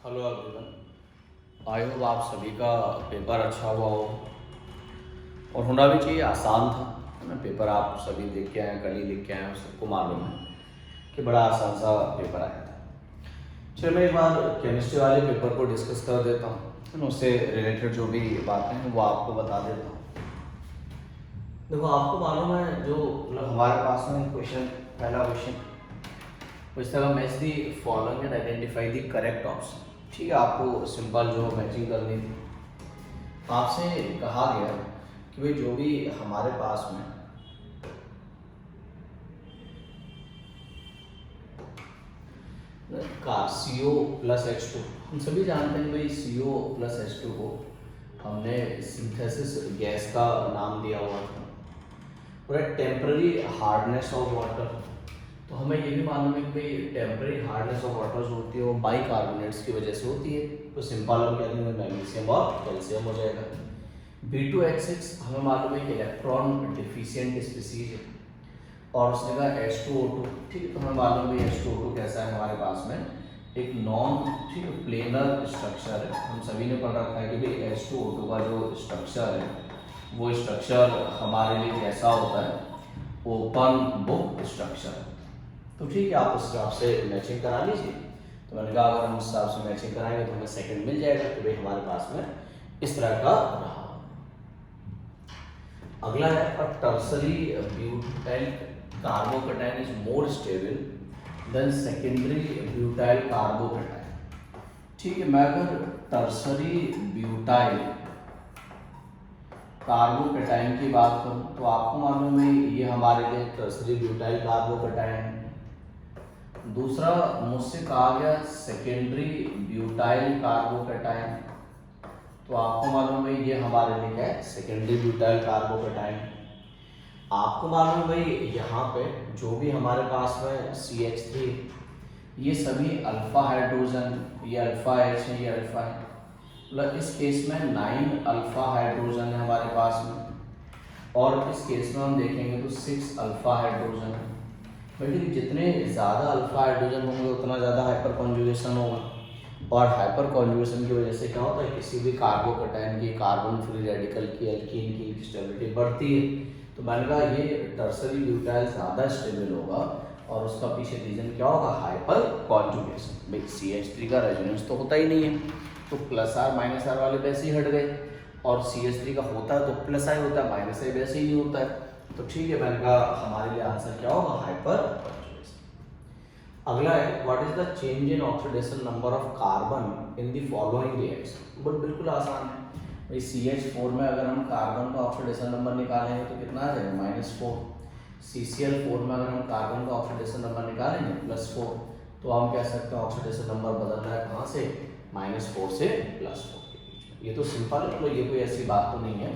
Hello everyone. I hope आप सभी का पेपर अच्छा हुआ हो और होना भी चाहिए। आसान था, है ना। पेपर आप सभी लिख के आए, कल ही लिख के आए, सबको मालूम है कि बड़ा आसान सा पेपर आया था। चलिए मैं एक बार केमिस्ट्री वाले पेपर को डिस्कस कर देता हूँ, है ना। उससे रिलेटेड जो भी बातें हैं वो आपको बता देता हूँ। देखो, आपको मालूम है जो हमारे पास में क्वेश्चन, पहला क्वेश्चन इस तरह match the following and identify the correct option. ठीक है, आपको सिंपल जो मैचिंग करनी थी, आपसे कहा गया कि भाई जो भी हमारे पास में का CO प्लस H2, हम सभी जानते हैं भाई CO प्लस H2 को हमने सिंथेसिस गैस का नाम दिया हुआ था। और टेम्पररी हार्डनेस ऑफ वाटर, तो हमें ये भी मालूम है कि भाई टेम्पररी हार्डनेस ऑफ वाटर जो होती है वो बाइकार्बोनेट्स की वजह से होती है। तो सिंपल हम कह देंगे मैग्नीशियम और कैल्शियम हो जाएगा। B2H6 हमें मालूम है कि इलेक्ट्रॉन डिफिशिएंट स्पीसीज है। और उसने कहा H2O2, ठीक है। तो हमें मालूम है H2O2 कैसा है हमारे पास में, एक नॉन, ठीक है, प्लेनर स्ट्रक्चर है। हम सभी ने पढ़ रखा है कि भाई H2O2 का जो स्ट्रक्चर है वो स्ट्रक्चर हमारे लिए कैसा होता है, ओपन बुक स्ट्रक्चर है। तो ठीक है, आप उस हिसाब से मैचिंग करा लीजिए। तो मैंने कहा अगर हम उस हिसाब से मैचिंग कराएंगे तो हमें सेकंड मिल जाएगा कि भाई हमारे पास में इस तरह का रहा। अगला है tertiary butyl carbocation is more stable then secondary butyl carbocation. ठीक है, मैं अगर टर्सरी ब्यूटाइल कार्बोकेटाइन की बात करूं तो आपको मालूम है ये हमारे लिए टर्सरी ब्यूटाइल कार्बोकेटाइन। दूसरा मुझसे कहा गया सेकेंडरी ब्यूटाइल कार्बोकेटाइन, तो आपको मालूम है ये हमारे लिए क्या है, सेकेंडरी ब्यूटाइल कार्बोकेटाइन। आपको मालूम है भाई यहाँ पे जो भी हमारे पास में CH3, ये सभी अल्फा हाइड्रोजन, ये अल्फा H है, ये अल्फा है। मतलब इस केस में 9 अल्फा हाइड्रोजन है हमारे पास में, और इस केस में हम देखेंगे तो 6 अल्फा हाइड्रोजन है। लेकिन जितने ज़्यादा अल्फा हाइड्रोजन होंगे उतना ज़्यादा हाइपर कॉन्जुगेशन होगा, और हाइपर कॉन्जुगेशन की वजह से क्या होता है, किसी भी कार्बोकेटाइन की, कार्बन फ्री रेडिकल की, एल्कीन की स्टेबिलिटी बढ़ती है। तो मैंने कहा ये टर्सरी ब्यूटाइल ज़्यादा स्टेबल होगा, और उसका पीछे रीजन क्या होगा, हाइपर कॉन्जुगेशन। भाई CH3 का रेजोनेंस तो होता ही नहीं है, तो प्लस R माइनस R वाले वैसे ही हट गए, और CH3 का होता है तो प्लस I होता है, माइनस I वैसे ही नहीं होता है। तो ठीक है, मैंने कहा हमारे लिए आंसर क्या होगा, हाइपर कॉन्जुगेशन। अगला है what is the change in oxidation number of carbon in the following reaction. But बिल्कुल आसान है भाई, CH4 में अगर हम कार्बन का ऑक्सीडेशन नंबर निकालेंगे तो कितना आ जाएगा, -4। CCl4 में अगर हम कार्बन का ऑक्सीडेशन नंबर निकालेंगे +4। तो हम कह सकते हैं ऑक्सीडेशन नंबर बदल रहा है कहाँ से, -4 से +4 के बीच में। ये तो सिंपल है, तो ये कोई ऐसी बात तो नहीं है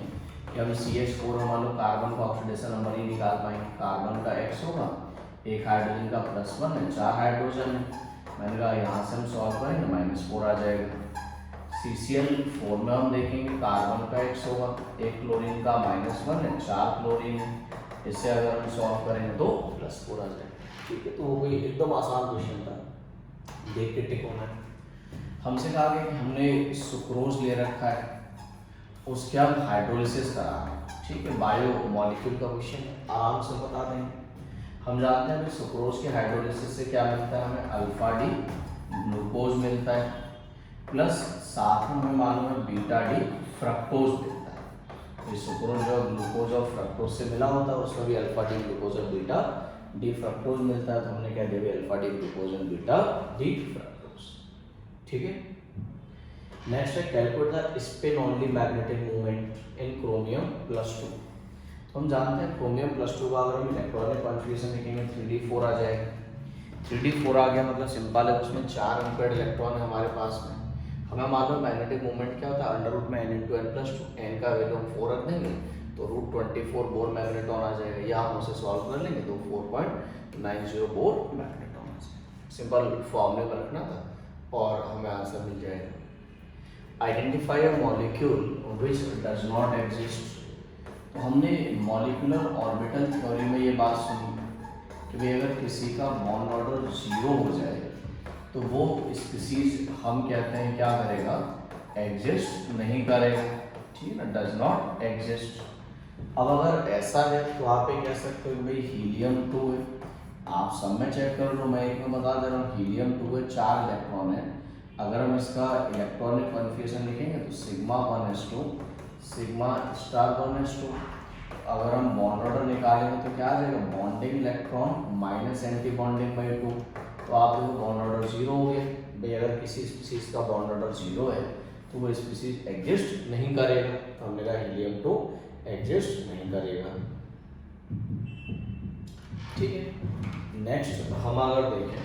कि हम CH4 मान लो कार्बन का ऑक्सीडेशन नंबर ही निकाल पाएंगे। कार्बन का X होगा, एक हाइड्रोजन का +1 है, 4 हाइड्रोजन है। मैंने कहा यहाँ से हम सॉल्व करेंगे -4 आ जाएगा। CCl4 में हम देखेंगे कार्बन का X होगा, एक क्लोरीन का -1 है, 4 क्लोरीन है। इससे अगर हम सॉल्व करेंगे तो +4 आ जाएगा। ठीक है, तो वो कोई एकदम आसान क्वेश्चन था, देख के टिक होना है। हमसे कहा गया कि हमने सुक्रोज ले रखा है, उसके हम हाइड्रोलिसिस करा रहे हैं। ठीक है, बायो मॉलिक्यूल का क्वेश्चन आराम से बता देंगे। हम जानते हैं कि सुक्रोज के हाइड्रोलिसिस से क्या मिलता है, हमें अल्फा डी ग्लूकोज मिलता है, प्लस साथ में हमें मालूम है बीटा डी फ्रक्टोज मिलता है। तो सुक्रोज जो ग्लूकोज और फ्रक्टोज से मिला होता है, उसमें भी अल्फा डी ग्लूकोज और बीटा डी फ्रक्टोज मिलता है। तो हमने क्या दिया, अल्फा डी ग्लूकोज और बीटा डी फ्रक्टोज। ठीक है, नेक्स्ट है calculate the spin only magnetic movement in chromium +2। तो हम जानते हैं क्रोमियम +2 का अगर हम इलेक्ट्रॉनिक कॉन्फ़िगरेशन लिखेंगे 3d4 आ जाएगा। 3d4 आ गया मतलब सिंपल है, उसमें 4 अनपेयर्ड इलेक्ट्रॉन है हमारे पास में। हमें मालूम मैग्नेटिक मूवमेंट क्या होता है, √में n × n+2, n का वैल्यू हम 4 रख देंगे तो √24 बोर मैग्नेटॉन आ जाएगा। या हम उसे सॉल्व कर लेंगे तो 4.90 बोर मैग्नेटॉन आ जाएगा। सिंपल फॉर्मूले में रखना था और हमें आंसर मिल जाएगा। Identify a molecule which does not exist. तो हमने मॉलिक्यूलर ऑर्बिटल थ्योरी में ये बात सुनी कि भाई अगर किसी का बॉन्ड ऑर्डर 0 हो जाए तो वो स्पीसीज हम कहते हैं क्या करेगा, एग्जिस्ट नहीं करेगा, ठीक है ना, डज नॉट एग्जिस्ट। अब अगर ऐसा है तो आप ये कह सकते हो भाई हीलियम 2 है, आप सब में चेक कर लो, मैं एक में बता दे रहा हूँ, हीलियम 2 है, 4 इलेक्ट्रॉन है। अगर हम इसका इलेक्ट्रॉनिक कॉन्फ़िगरेशन लिखेंगे तो sigma 1s2 sigma star 1s2। अगर हम बॉन्ड ऑर्डर निकालेंगे तो क्या आ जाएगा, bonding electron minus anti bonding by 2, तो आप देखो बॉन्ड ऑर्डर 0 हो गया भाई। अगर किसी स्पीसीज का बॉन्ड ऑर्डर 0 है तो वो स्पीसीज एग्जिस्ट नहीं करेगा, तो हमने कहा हीलियम 2 एग्जिस्ट नहीं करेगा, ठीक है। नेक्स्ट हम अगर देखें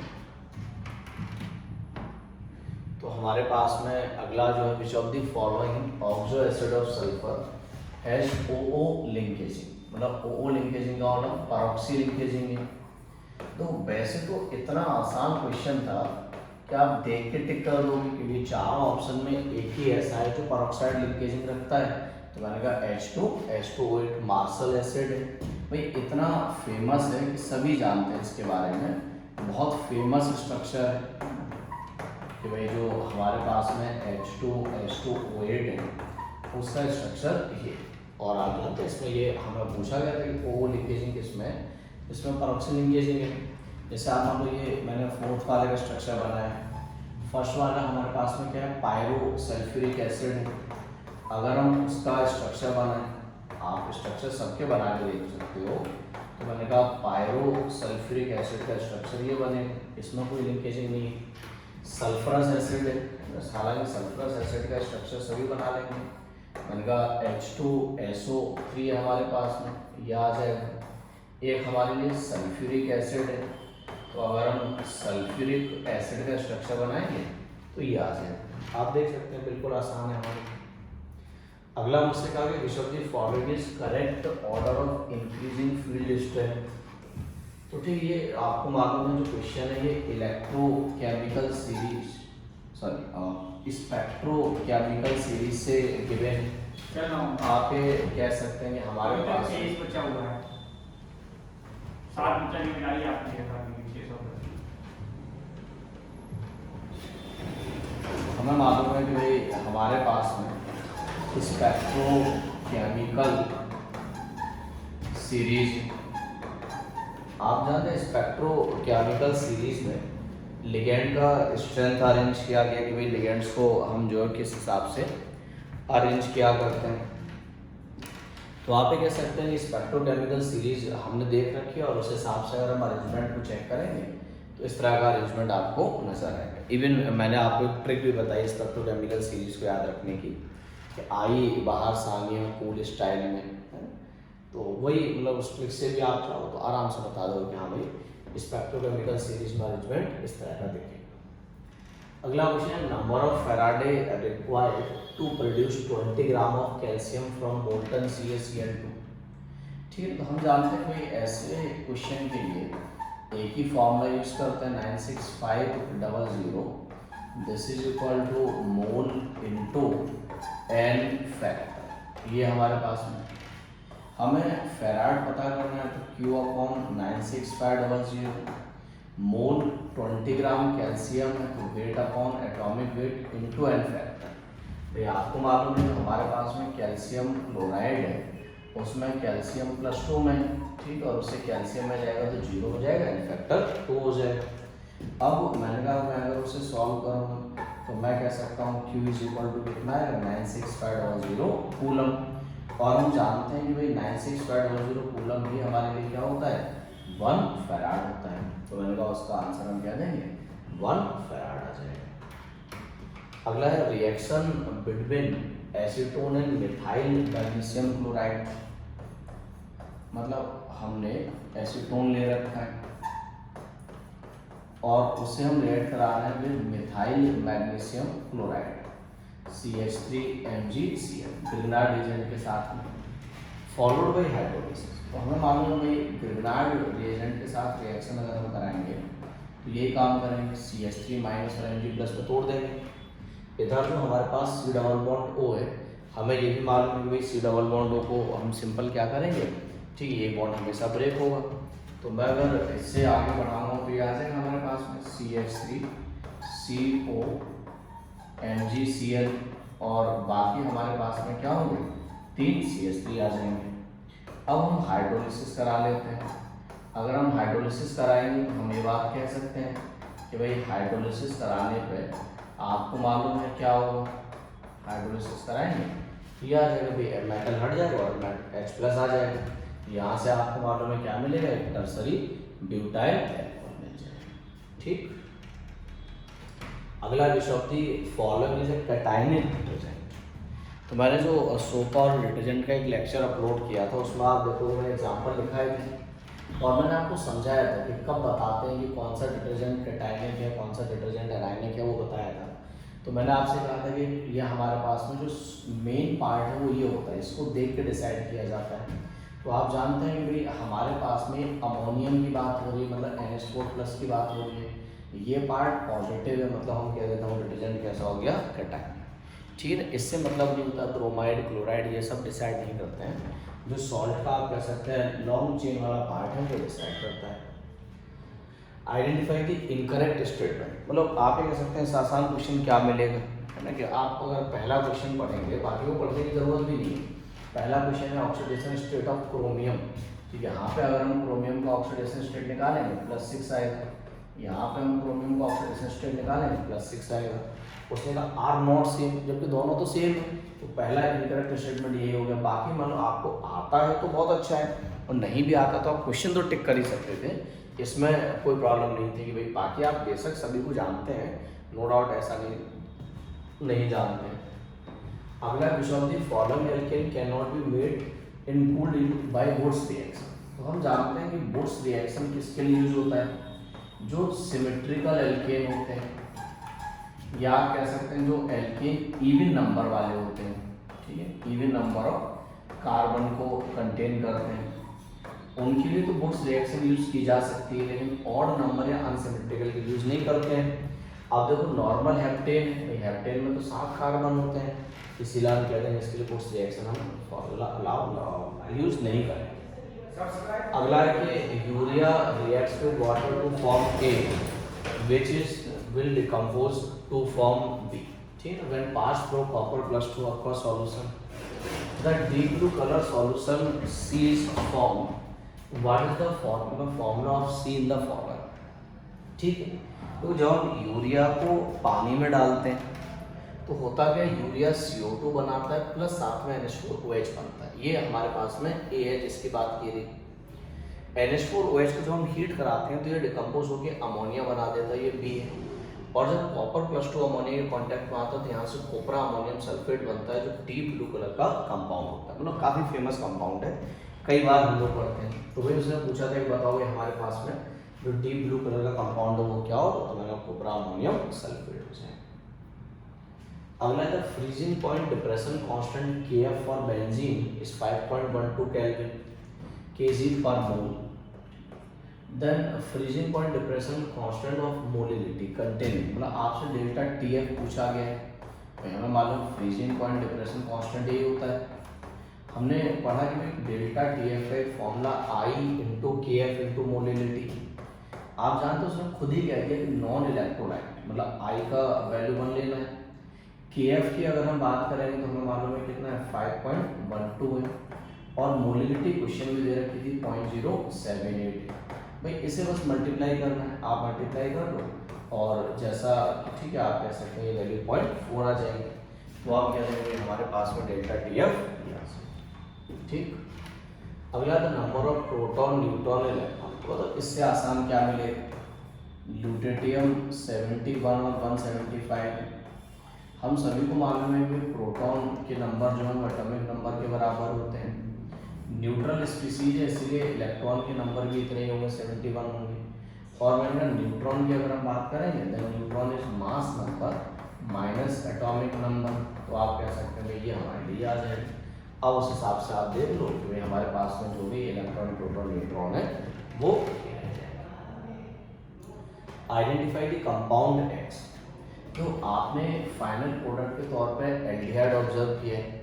तो हमारे पास में अगला जो है, विच of the following oxo acid of sulphur has OO लिंकेजिंग, मतलब OO लिंकेजिंग का मतलब पैरोक्सी लिंकेजिंग है। तो वैसे तो इतना आसान क्वेश्चन था कि आप देख के टिक कर दोगे कि ये चारों ऑप्शन में एक ही ऐसा है जो पैरोक्साइड लिंकेजिंग रखता है, तो मैंने कहा H2SO8 मार्शल एसिड है भाई, इतना फेमस है कि सभी जानते हैं इसके बारे में, बहुत फेमस स्ट्रक्चर है कि भाई जो हमारे पास में H2SO8 है उसका स्ट्रक्चर ये। और आप जानते हैं इसमें ये हमें पूछा गया था कि OO लिंकेजिंग किसमें, इसमें पैरोक्सी लिंकेजिंग है। जैसे आप मान लो ये मैंने 4th वाले का स्ट्रक्चर बनाया है, फर्स्ट वाला हमारे पास में क्या है, पायरो सल्फ्यूरिक एसिड है। अगर हम उसका स्ट्रक्चर बनाएं, आप स्ट्रक्चर सबके बना के देख सकते हो, तो मैंने कहा पायरो सल्फ्यूरिक एसिड का स्ट्रक्चर ये बनेगा, इसमें कोई लिंकेजिंग नहीं है। सल्फरस एसिड है, हालांकि सल्फरस एसिड का स्ट्रक्चर सभी बना लेंगे, मैंने कहा H2SO3 है हमारे पास में, यह आ जाएगा। एक हमारे लिए सल्फ्यूरिक एसिड है, तो अगर हम सल्फ्यूरिक एसिड का स्ट्रक्चर बनाएंगे तो ये आ जाएगा। आप देख सकते हैं बिल्कुल आसान है हमारे। अगला मुझसे कहा कि विच of the following is correct order of increasing field strength. तो ठीक, ये आपको मालूम है जो क्वेश्चन है ये इलेक्ट्रोकेमिकल सीरीज स्पेक्ट्रोकेमिकल सीरीज से गिवन। आप ये कह सकते हैं कि हमारे पास बचा हुआ है, 7 बच्चा की मिलाई आपने हमें मालूम है कि भाई हमारे पास में स्पेक्ट्रोकेमिकल सीरीज, आप जानते हैं स्पेक्ट्रोकेमिकल सीरीज में लिगेंड का स्ट्रेंथ अरेंज किया गया कि भाई लिगेंड्स को हम जो है किस हिसाब से अरेंज किया करते हैं। तो आप ये कह सकते हैं कि स्पेक्ट्रोकेमिकल सीरीज हमने देख रखी है और उस हिसाब से अगर हम अरेंजमेंट को चेक करेंगे तो इस तरह का अरेंजमेंट आपको नजर आएगा। इवन मैंने आपको एक ट्रिक भी बताई स्पेक्ट्रोकेमिकल सीरीज को याद रखने की कि आई बाहर सानिया कूल स्टाइल में है, तो वही मतलब उस ट्रिक से भी आप चाहो तो आराम से बता दो कि हाँ भाई स्पेक्ट्रोकेमिकल सीरीज में अरेंजमेंट इस तरह का देखें। अगला क्वेश्चन है, number of Faraday required to produce 20 gram of calcium from molten CaCl2। ठीक है, तो हम जानते हैं भाई ऐसे क्वेश्चन के लिए एक ही फॉर्मूला यूज करते हैं 96500, this is equal to mole into N factor. ये हमारे पास में हमें फेराड पता करना है तो Q/96500, मोल 20 ग्राम कैल्शियम है तो weight upon atomic weight into N factor. तो आपको मालूम है हमारे पास में कैल्शियम क्लोराइड है, उसमें कैल्शियम +2 में, ठीक, और उससे कैल्शियम में जाएगा तो 0 हो जाएगा, एन फैक्टर 2 हो जाएगा। अब मैंने कहा मैं अगर उसे सॉल्व करूँगा तो मैं कह सकता हूँ Q इज इक्वल टू कितना है 96500 कूलम, और हम जानते हैं कि भाई 96500 कूलम भी हमारे लिए क्या होता है 1 फैराड होता है, तो मैंने कहा उसका आंसर हम क्या देंगे 1 फैराड आ जाएगा। अगला है reaction between acetone and methyl magnesium chloride, मतलब हमने एसीटोन ले रखा है और उसे हम रिएक्ट करा रहे हैं with methyl magnesium chloride CH3MgCl Grignard reagent के साथ में, फॉलोड बाई हाइड्रोलिसिस। तो हमें मालूम है भाई ग्रिग्नार्ड रिएजेंट के साथ रिएक्शन अगर हम कराएंगे तो यही काम करेंगे, CH3- और Mg+ को तोड़ देंगे। इधर जो हमारे पास C डबल बॉन्ड O है, हमें ये भी मालूम है कि भाई C डबल बॉन्ड O को हम सिंपल क्या करेंगे, ठीक, ये बॉन्ड हमेशा ब्रेक होगा। तो मैं अगर इससे आगे बढ़ाऊंगा तो ये आ जाएगा हमारे पास में CH3 COMgCl और बाकी हमारे पास में क्या होंगे 3 CH3 आ जाएंगे। अब हम हाइड्रोलिसिस करा लेते हैं। अगर हम हाइड्रोलिसिस कराएंगे तो हम ये बात कह सकते हैं कि भाई हाइड्रोलिसिस कराने पे आपको मालूम है क्या होगा, हाइड्रोलिसिस कराएंगे ये आ जाएगा भाई, मेटल हट जाएगा और H+ आ जाएगा। यहाँ से आपको मालूम है क्या मिलेगा, एक टर्सरी ब्यूटाइल एल्कोहल मिल जाएगा। ठीक, अगला विषय होती following is a cationic detergent. तो मैंने जो सोप और डिटर्जेंट का एक लेक्चर अपलोड किया था उसमें आप देखो मैंने एग्जाम्पल लिखाए थे और मैंने आपको समझाया था कि कब बताते हैं कि कौन सा डिटर्जेंट कैटायनिक है, कौन सा डिटर्जेंट एनायनिक है, वो बताया था। तो मैंने आपसे कहा था कि ये हमारे पास में जो मेन पार्ट है वो ये होता है, इसको देख के डिसाइड किया जाता है। तो आप जानते हैं कि भाई हमारे पास में अमोनियम की बात हो रही है, मतलब NH4+ की बात हो रही है, ये पार्ट पॉजिटिव है, मतलब हम कह देते हैं डिटर्जेंट कैसा हो गया कैटायनिक। ठीक है, इससे मतलब नहीं होता ब्रोमाइड क्लोराइड ये सब डिसाइड नहीं करते हैं। जो सॉल्ट का आप कह सकते हैं लॉन्ग चेन वाला पार्ट है वो डिसाइड करता है। आइडेंटिफाई द इनकरेक्ट स्टेटमेंट, मतलब आप ये कह सकते हैं आसान क्वेश्चन क्या मिलेगा, है ना, कि आप अगर पहला क्वेश्चन पढ़ेंगे बाकी को पढ़ने की जरूरत भी नहीं है। पहला क्वेश्चन है ऑक्सीडेशन स्टेट ऑफ क्रोमियम। ठीक है, यहाँ पे अगर हम क्रोमियम का ऑक्सीडेशन स्टेट निकालेंगे +6 आएगा, यहाँ पे हम क्रोमियम का ऑक्सीडेशन स्टेट निकालेंगे +6 आएगा। उसने कहा आर नॉट सेम, जबकि दोनों तो सेम है, तो पहला इनकरेक्ट स्टेटमेंट यही हो गया। बाकी मान लो आपको आता है तो बहुत अच्छा है, और नहीं भी आता तो आप क्वेश्चन तो टिक कर ही सकते थे, इसमें कोई प्रॉब्लम नहीं थी कि भाई बाकी आप बेशक सभी को जानते हैं, नो डाउट, ऐसा नहीं जानते हैं। अगला विषय following alkane can not be made in cooled by Wurtz reaction. तो हम जानते हैं कि वुड्स रिएक्शन किसके लिए यूज होता है, जो सिमेट्रिकल एल्केन होते हैं, या आप कह सकते हैं जो एल्केन इवन नंबर वाले होते हैं। ठीक है, इवन नंबर ऑफ कार्बन को कंटेन करते हैं, उनके लिए तो वुड्स रिएक्शन यूज की जा सकती है, लेकिन ऑड नंबर या अनसिमेट्रिकल के यूज नहीं करते हैं। अब देखो नॉर्मल हेप्टेन है, हेप्टेन में तो 7 कार्बन होते हैं, इसीलिए हम कहते हैं इसके लिए वुड्स रिएक्शन हम यूज नहीं करेंगे। अगला है कि urea reacts with water to form A which is will decompose to form B. ठीक है, when passed through copper plus to aqua solution the deep blue color solution C is formed. What is the formula of C in the following? ठीक है, तो जब हम urea को पानी में डालते हैं तो होता क्या, यूरिया CO2 बनाता है प्लस साथ में NH4OH बनता है, ये हमारे पास में A है जिसकी बात की रही। NH4OH को जब हम हीट कराते हैं तो ये डिकम्पोज होकर अमोनिया बना देता है, ये B है। और जब कॉपर +2 अमोनिया के कॉन्टैक्ट में आता है तो यहाँ से कोपरा अमोनियम सल्फेट बनता है, जो डीप ब्लू कलर का कंपाउंड होता है, मतलब काफ़ी फेमस कंपाउंड है, कई बार हम लोग पढ़ते हैं। तो भाई उसने पूछा था कि बताओ ये हमारे पास में जो डीप ब्लू कलर का कंपाउंड है वो क्या हो, तो मैंने कोपरा अमोनियम सल्फेट हो जाए। अगला है freezing point depression constant Kf for benzene is 5.12 kelvin kg per mole. Then freezing point depression constant of molality containing, मतलब आपसे डेल्टा TF पूछा गया है, तो हमें मालूम फ्रीजिंग पॉइंट डिप्रेशन कांस्टेंट यही होता है। हमने पढ़ा कि डेल्टा TF का एक formula I into KF into molality, आप जानते हो उसने खुद ही कह दिया कि नॉन इलेक्ट्रोलाइट, मतलब I का वैल्यू 1 लेना है। KF की अगर हम बात करेंगे तो हमें मालूम है कितना है 5.12 है, और मोलिलिटी क्वेश्चन में दे रखी थी 0.078। भाई इसे बस मल्टीप्लाई करना है, आप मल्टीप्लाई कर लो और जैसा, ठीक है, आप कह सकते हैं ये वैल्यू 0.4 आ जाएगी, तो आप कह देंगे हमारे पास में डेल्टा TF। ठीक, अगला तो number of proton neutron electron, तो इससे आसान क्या मिलेगा, ल्यूटेटियम 71 और 175। हम सभी को मालूम है कि प्रोटॉन के नंबर जो है एटॉमिक नंबर के बराबर होते हैं, न्यूट्रल स्पीसीज है इसलिए इलेक्ट्रॉन के नंबर भी इतने ही होंगे, 71 होंगे। और मैंने न्यूट्रॉन की अगर हम बात करेंगे then neutron is mass number minus atomic number, तो आप कह सकते हैं ये हमारे लिए आ जाएगा। अब उस हिसाब से आप देख लो कि हमारे पास में जो भी इलेक्ट्रॉन प्रोटॉन न्यूट्रॉन है वो आइडेंटिफाई द कंपाउंड X। तो आपने फाइनल प्रोडक्ट के तौर पे एल्डिहाइड ऑब्जर्व किया है,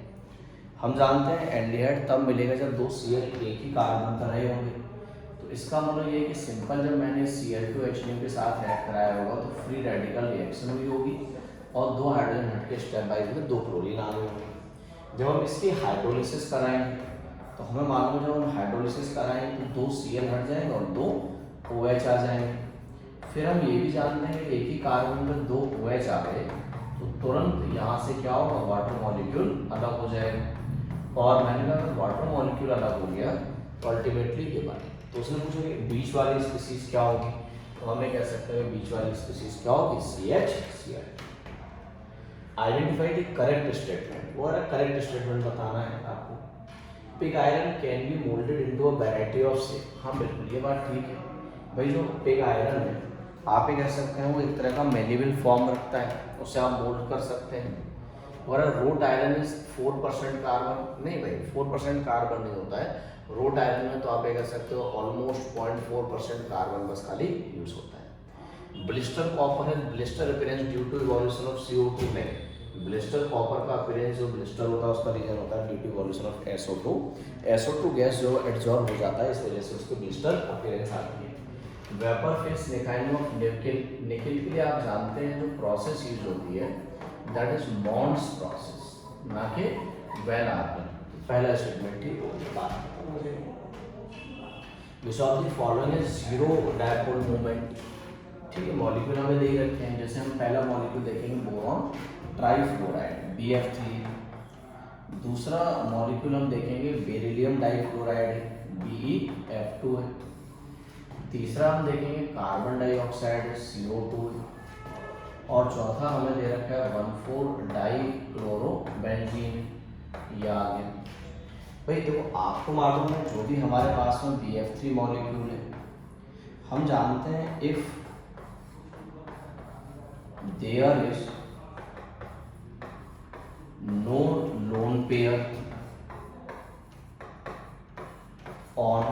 हम जानते हैं एल्डिहाइड तब मिलेगा जब 2 CL एक ही कार्बन पर रहे होंगे, तो तो इसका मतलब ये है कि सिंपल जब मैंने Cl2H के साथ रिएक्ट कराया होगा तो फ्री रेडिकल रिएक्शन हुई होगी और दो हाइड्रोजन हट के स्टेप बाय में दो क्लोरीन आ गए होंगे। जब हम इसकी हाइड्रोलिसिस कराएंगे तो हमें मालूम है जब हम हाइड्रोलिसिस कराएंगे तो दो Cl हट जाएंगे और दो OH आ जाएंगे। फिर हम ये भी जानते हैं कि एक ही कार्बन में दो OH आ गए तो तुरंत यहाँ से क्या होगा, वाटर मॉलिक्यूल अलग हो जाएगा। और मैंने कहा अगर वाटर मॉलिक्यूल अलग हो गया तो अल्टीमेटली ये बने। तो उसने पूछा कि बीच वाली स्पीसीज क्या होगी, तो हमें कह सकते हैं बीच वाली स्पीसीज क्या होगी, CH Cl। Identify the correct statement, वो करेक्ट स्टेटमेंट बताना है आपको। Pig iron can be moulded into a variety of shape. हाँ बिल्कुल ये बात ठीक है भाई, जो पिग आयरन है आप ये कह सकते हैं वो एक तरह का मेलेबल फॉर्म रखता है, उसे आप मोल्ड कर सकते हैं। और रोट आयरन इज 4% कार्बन, नहीं भाई 4% कार्बन नहीं होता है रोट आयरन में, तो आप ये कह सकते हो ऑलमोस्ट 0.4% कार्बन बस खाली यूज होता है। ब्लिस्टर कॉपर है, blister appearance due to evolution of CO2 में। ब्लिस्टर कॉपर का अपीयरेंस जो ब्लिस्टर होता है उसका रीजन होता है due to evolution of SO2। SO2 gas जो एब्जॉर्ब हो जाता है इस वजह से उसके ब्लिस्टर अपीयरेंस आती है। Vapour phase nickelling of nickel, nickel के लिए आप जानते हैं जो प्रोसेस यूज होती है दैट इज बॉन्ड्स प्रोसेस, ना कि वैन आर्गन। पहला स्टेटमेंट ठीक हो। विच of the following is zero dipole movement. ठीक है, मॉलिक्यूल हमें दे रखे हैं, जैसे हम पहला मॉलिक्यूल देखेंगे बोरॉन ट्राइफ्लोराइड BF3। दूसरा मॉलिक्यूल हम देखेंगे बेरिलियम डाइफ्लोराइड BeF2 है। तीसरा हम देखेंगे कार्बन डाइऑक्साइड CO2 है। और चौथा हमें दे रखा है 1,4-डाइक्लोरोबेंजीन, या आगे भाई देखो आपको मालूम है जो भी हमारे पास में BF3 मॉलिक्यूल है हम जानते हैं if there is no lone pair on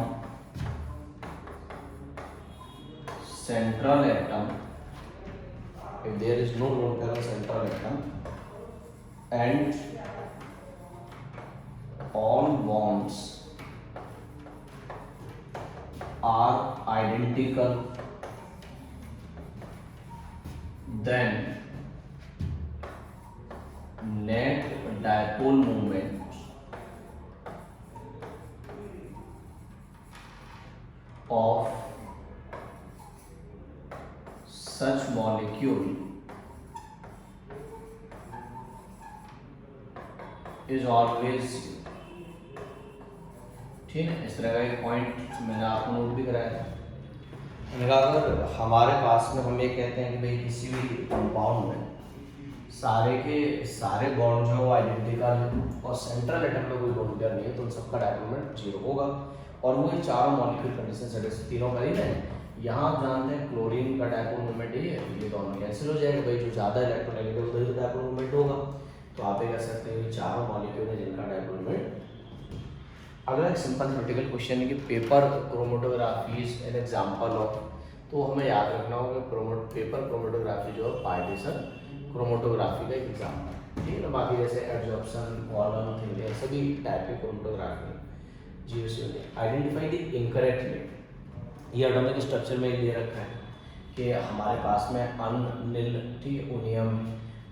central atom, if there is no lone pair on central atom and all bonds are identical, then net dipole moment of such molecule is always, ठीक है। इस तरह का एक point मैंने आपको note भी कराया था। मैंने कहा अगर हमारे पास में हम ये कहते हैं कि भाई किसी भी कंपाउंड में सारे के सारे बॉन्ड जो है वो आइडेंटिकल है और सेंट्रल एटम में कोई बॉन्ड पेयर नहीं है तो उन सबका डायपोल मोमेंट 0 होगा। और वो ये चारों मॉलिक्यूल कंडीशन से तीनों का ही है। यहाँ आप जानते हैं क्लोरीन का डायपोल मोमेंट ये है, ये दोनों कैंसिल हो जाएगा भाई, जो ज़्यादा इलेक्ट्रोनेगेटिव उधर ही डायपोल मोमेंट होगा। तो आप ये कह सकते हैं कि चारों मॉलिक्यूल है जिनका डायपोल मोमेंट। अगला एक सिंपल थ्योरेटिकल क्वेश्चन है कि paper chromatography is an example of, तो हमें याद रखना होगा पेपर क्रोमेटोग्राफी जो है पार्टीशन क्रोमेटोग्राफी का एक एग्जाम्पल, ठीक है ना। बाकी जैसे एब्जॉर्प्शन, कॉलम, थिलियर सभी टाइप की क्रोमेटोग्राफी जीरो से आइडेंटिफाई द इनकरेक्ट लिंक। ये एटॉमिक स्ट्रक्चर में दे रखा है कि हमारे पास में अनिल ठीक उनियम,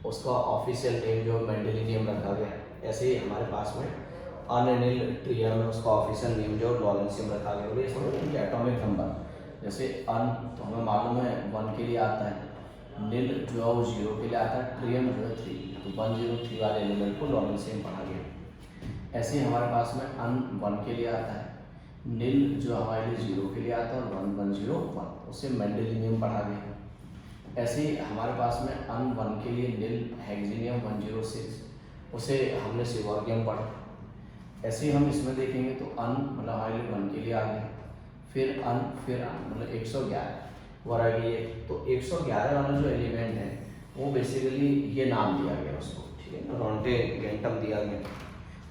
उसका ऑफिशियल नेम जो मेंडेलिनियम रखा गया है। ऐसे ही हमारे पास में अनिल ट्रियम है, उसका ऑफिशियल नेम जो लॉरेंसियम रखा गया है। इसमें इनके एटॉमिक नंबर जैसे अन तो हमें मालूम है 1 के लिए आता है, नील जो है वो 0 के लिए आता है, ट्रियम जो है 3, तो 103 वाले एलिमेंट को लॉरेंसियम पढ़ा गया। ऐसे ही हमारे पास में अन 1 के लिए आता है, नील जो हमारे लिए 0 के लिए आता है और 1101 उसे मेंडेलिनियम पढ़ा गया। ऐसे ही हमारे पास में अन 1 के लिए नील हेक्सिनियम 106 उसे हमने सिवॉर्गियम पढ़ा। ऐसे ही हम इसमें देखेंगे तो अन मतलब हमारे लिए 1 के लिए आ गया, फिर अन मतलब 111 वो रह गई। तो 111 वाला जो एलिमेंट है वो बेसिकली ये नाम दिया गया उसको, ठीक है ना, रोंटेगेंटम दिया गया।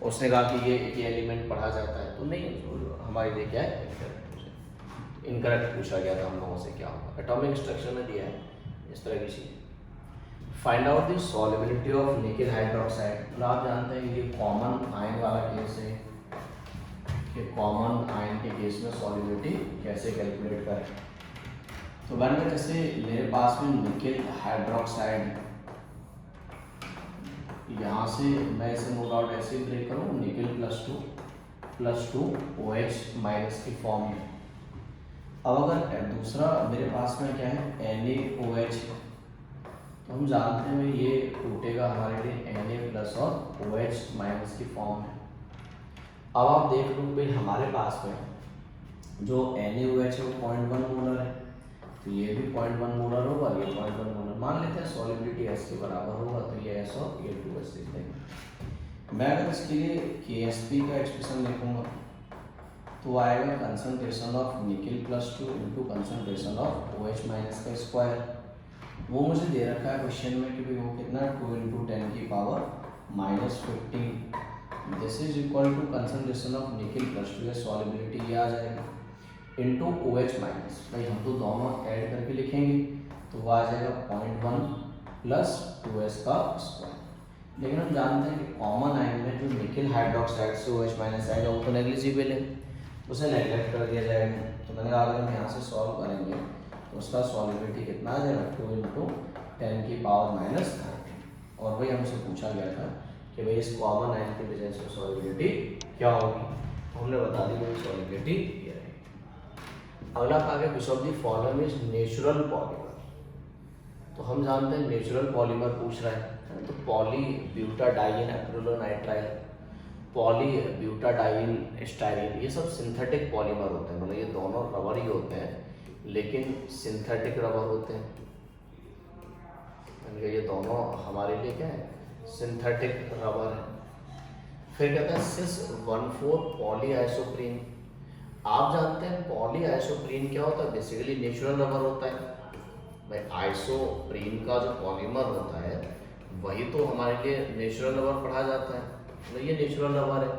उसने कहा कि ये एलिमेंट पढ़ा जाता है, तो नहीं हमारे लिए क्या है इनकरेक्ट पूछा गया था हम लोगों से क्या होगा। एटॉमिक स्ट्रक्चर में दिया है इस तरह की चीज़। Find out the solubility of nickel hydroxide, मतलब आप जानते हैं ये कॉमन आयन वाला केस है कि कॉमन आयन के केस में सॉल्युबिलिटी कैसे कैलकुलेट करें। तो बन जैसे मेरे पास में निकेल हाइड्रोक्साइड, यहाँ से मैं इसे नो डाउट ऐसे ब्रेक करूँ, निकेल +2 OH माइनस की फॉर्म में। अब अगर दूसरा मेरे पास में क्या है NaOH, तो हम जानते हैं भाई ये टूटेगा हमारे लिए Na+ और OH माइनस की फॉर्म में। अब आप देख लो भाई हमारे पास में जो NaOH है वो 0.1 मोलर है, तो ये भी 0.1 मोलर होगा, ये 0.1 मोलर मान लेते हैं। सॉल्युबिलिटी S के बराबर होगा, तो ये S और ये 2S लिख देंगे। मैं अगर इसके लिए KSP का एक्सप्रेशन लिखूंगा तो आएगा concentration of nickel +2 into concentration of OH minus का स्क्वायर। वो मुझे दे रखा है क्वेश्चन में कि भाई वो कितना 2 इंटू 10 की power -15, this is equal to concentration of nickel +2 या सॉल्युबिलिटी ये आ जाएगा इंटू OH माइनस। भाई हम तो दोनों ऐड करके लिखेंगे तो वो आ जाएगा 0.1 प्लस 2S का स्क्वायर। लेकिन हम जानते हैं कि कॉमन आयन में जो निकेल हाइड्रोक्साइड से OH माइनस आएगा वो तो नेग्लिजिबल है, उसे नेगलेक्ट कर दिया जाएगा। तो मैंने कहा अगर हम यहाँ से सॉल्व करेंगे तो उसका सॉल्युबिलिटी कितना आ जाएगा 2 इंटू 10 की पावर -13। और वही हमसे पूछा गया था कि भाई इस कॉमन आयन के प्रेजेंस में सॉल्युबिलिटी क्या होगी, तो हमने बता दी भाई सॉल्युबिलिटी ये रहेगी। अगला कहा गया which of the following is natural polymer. तो हम जानते हैं नेचुरल पॉलीमर पूछ रहा है, तो poly butadiene acrylonitrile, poly butadiene styrene, ये सब सिंथेटिक पॉलीमर होते हैं। मतलब ये दोनों रबर ही होते हैं लेकिन सिंथेटिक रबर होते हैं, ये दोनों हमारे लिए क्या है सिंथेटिक रबर है। फिर कहता है सिस 1,4 पॉलीआइसोप्रीन। आप जानते हैं पॉलीआइसोप्रीन क्या होता है, बेसिकली नेचुरल रबर होता है। भाई आइसोप्रीन का जो पॉलीमर होता है वही तो हमारे लिए नेचुरल रबर पढ़ा जाता है, तो ये नेचुरल रबर है।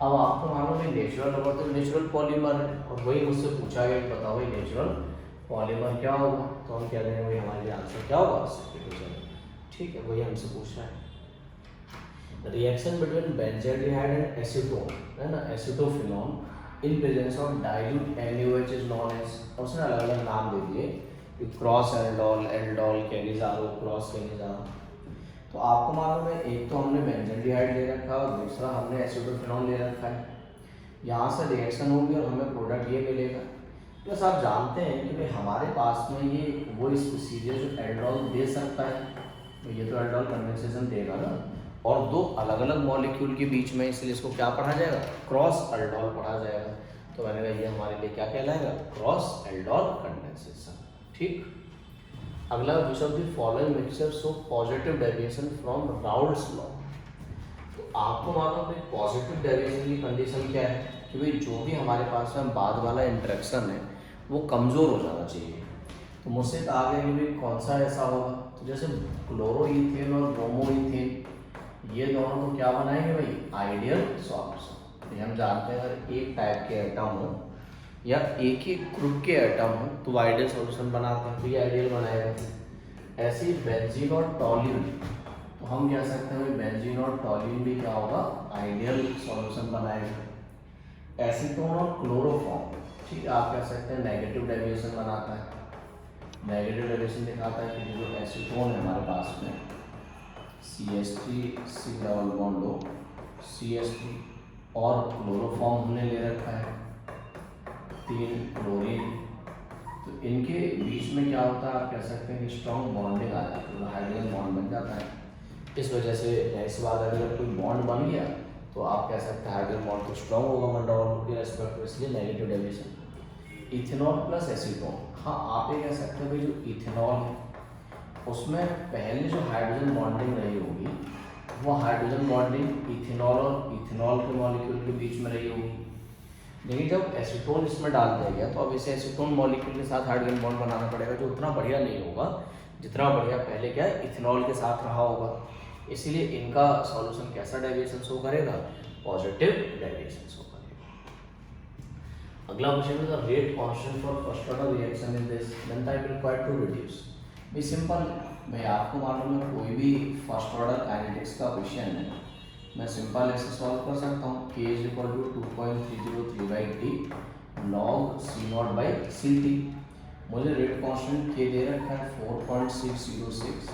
अब आपको मालूम है नेचुरल रबर तो नेचुरल पॉलीमर है, और वही मुझसे पूछा गया कि बताओ भाई नेचुरल पॉलीमर क्या होगा, तो हम कह रहे हैं भाई हमारे लिए आंसर क्या होगा सब्स्टिट्यूशन। ठीक है, वही हमसे पूछ रहा है। Reaction between benzaldehyde and acetone है ना, acetophenone in presence of dilute NaOH is known as, और उसने अलग अलग नाम दे दिए, cross aldol, aldol Cannizzaro, cross Cannizzaro. तो आपको मालूम है एक तो हमने बेंजाल्डिहाइड ले रखा है और दूसरा हमने एसीटोफिनोन ले रखा है। यहाँ से रिएक्शन होगी और हमें प्रोडक्ट ये मिलेगा। प्लस आप जानते हैं कि भाई हमारे पास में ये वो स्पीसीज है जो एल्डोल दे सकता है, तो ये तो एल्डोल कंडेंसेशन देगा ना, और दो अलग अलग मॉलिक्यूल के बीच में, इसलिए इसको क्या पढ़ा जाएगा क्रॉस एल्डोल पढ़ा जाएगा। तो मैंने कहा ये हमारे लिए क्या कहलाएगा क्रॉस एल्डोल कंडेंसेशन। ठीक, अगला विच of the following mixture show positive deviation from Raoult's law. तो आपको मालूम है पॉजिटिव डेविएशन की कंडीशन क्या है कि भाई जो भी हमारे पास में बाद वाला इंटरेक्शन है वो कमज़ोर हो जाना चाहिए। तो मुझसे कहा गया कि भाई कौन सा ऐसा होगा, तो जैसे क्लोरोइथेन और ब्रोमोइथेन ये दोनों तो क्या बनाएंगे भाई आइडियल सॉल्यूशन। हम जानते हैं अगर एक टाइप के एटम हो या एक ही ग्रुप के एटम हो तो आइडियल सॉल्यूशन बनाते हैं, तो ये आइडियल बनाएगा। ऐसे ही बेंजीन और टॉल्यून, तो हम कह सकते हैं भाई बेंजीन और टॉल्यून भी क्या होगा आइडियल सॉल्यूशन बनाएगा। एसीटोन और क्लोरोफॉर्म, ठीक है, आप कह सकते हैं नेगेटिव डेविएशन बनाता है। नेगेटिव डेविएशन दिखाता है कि जो एसीटोन है हमारे पास में CH3 डबल बॉन्ड हो CH3, और क्लोरोफॉर्म हमने ले रखा है 3 क्लोरीन, तो इनके बीच में क्या होता है आप कह सकते हैं कि स्ट्रॉन्ग बॉन्डिंग आ जाती है, हाइड्रोजन बॉन्ड बन जाता है। इस वजह से इस बात अगर कोई बॉन्ड बन गया तो आप कह सकते हैं हाइड्रोजन बॉन्ड तो स्ट्रॉन्ग होगा वंडरवॉल के रेस्पेक्ट, इसलिए negative deviation. Ethanol plus acetone, हाँ आप ये कह सकते हैं भाई जो इथेनॉल है उसमें पहले जो हाइड्रोजन बॉन्डिंग रही होगी वो हाइड्रोजन बॉन्डिंग इथेनॉल और इथेनॉल के मॉलिक्यूल के बीच में रही होगी, लेकिन जब एसीटोन इसमें डाल दिया गया तो अब इसे एसीटोन मॉलिक्यूल के साथ हाइड्रोजन बॉन्ड बनाना पड़ेगा, जो उतना बढ़िया नहीं होगा जितना बढ़िया पहले क्या है इथेनॉल के साथ रहा होगा। इसीलिए इनका सॉल्यूशन कैसा डेविएशन शो करेगा पॉजिटिव डेविएशन शो करेगा। अगला क्वेश्चन है the rate constant for first order reaction in this then type required to reduce. भी सिंपल, मैं आपको मालूम है कोई भी फर्स्ट ऑर्डर काइनेटिक्स का क्वेश्चन है मैं सिंपल ऐसे सॉल्व कर सकता हूँ k is equal to 2.303/t log C0/Ct। मुझे रेट कांस्टेंट k दे रखा है 4.606